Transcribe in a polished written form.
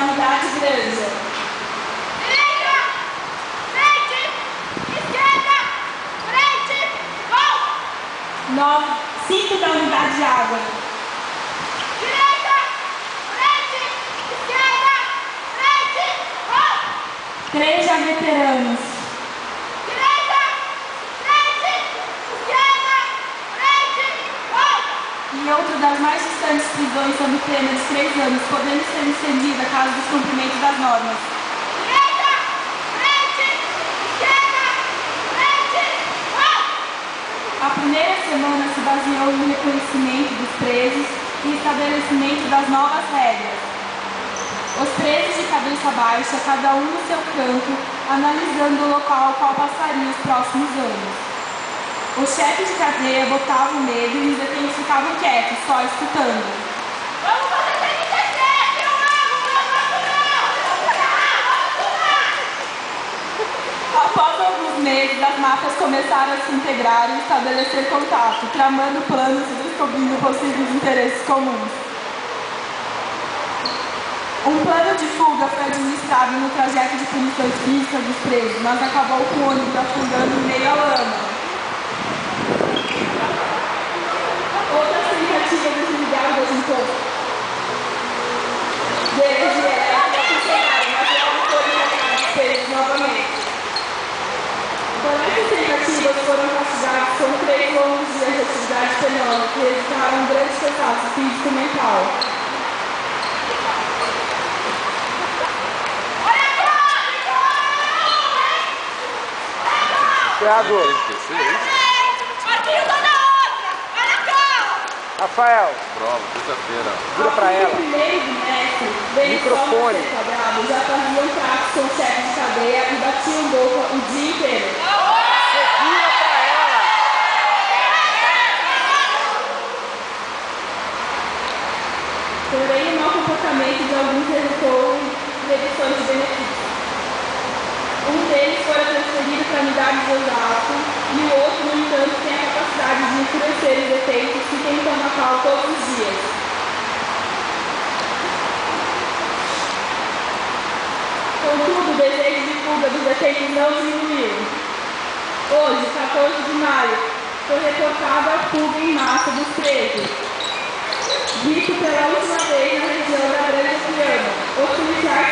unidade grande. Direita, frente, esquerda, frente, gol! 5 da unidade de água. Direita, frente, esquerda, frente, gol! 3 já veteranos. Direita, frente, esquerda, frente, gol! E outra das mais distantes prisões sob pena de 3 anos, podendo ser estendida caso descumprimento das normas. Direita, frente, esquerda, frente, gol! A primeira semana se baseou no reconhecimento dos presos e estabelecimento das novas regras. Os presos de cabeça baixa, cada um no seu canto, analisando o local ao qual passariam os próximos anos. Os chefes de cadeia botavam medo e os detentos ficavam quietos, só escutando. Vamos fazer TNTC, meu Após alguns meses, as máfias começaram a se integrar e estabelecer contato, tramando planos e descobrindo possíveis interesses comuns. Um plano de fuga foi administrado no trajeto de punições físicas dos presos, mas acabou com o ônibus afundando em meio à lama. Outras tentativas de desligar os impostos de energia elétrica funcionaram, mas logo foram colocados presos novamente. Porém, essas tentativas foram castigadas com 3 longos dias de atividade penosa, que resultaram em grandes cansaço físico e mental. Thiago, Marquinho tá na outra! Olha cá! Rafael, Prova, terça-feira. vira pra ela. No primeiro bimestre, Microfone. Quadrado já faziam pratos com chefes de cadeia e batiam boca o dia inteiro. Você vira pra ela. Porém, o mau comportamento de alguns resultou em reduções de benefícios. Um deles foi transferido para a unidade de Osasco e o outro, no entanto, tem a capacidade de enfurecer os detentos que tentam matá-lo todos os dias. Contudo, o desejo de fuga dos detentos não diminuiu. Hoje, 14 de maio, foi reportada a fuga em massa dos presos. Visto pela última vez na região da Grande Triana, os policiais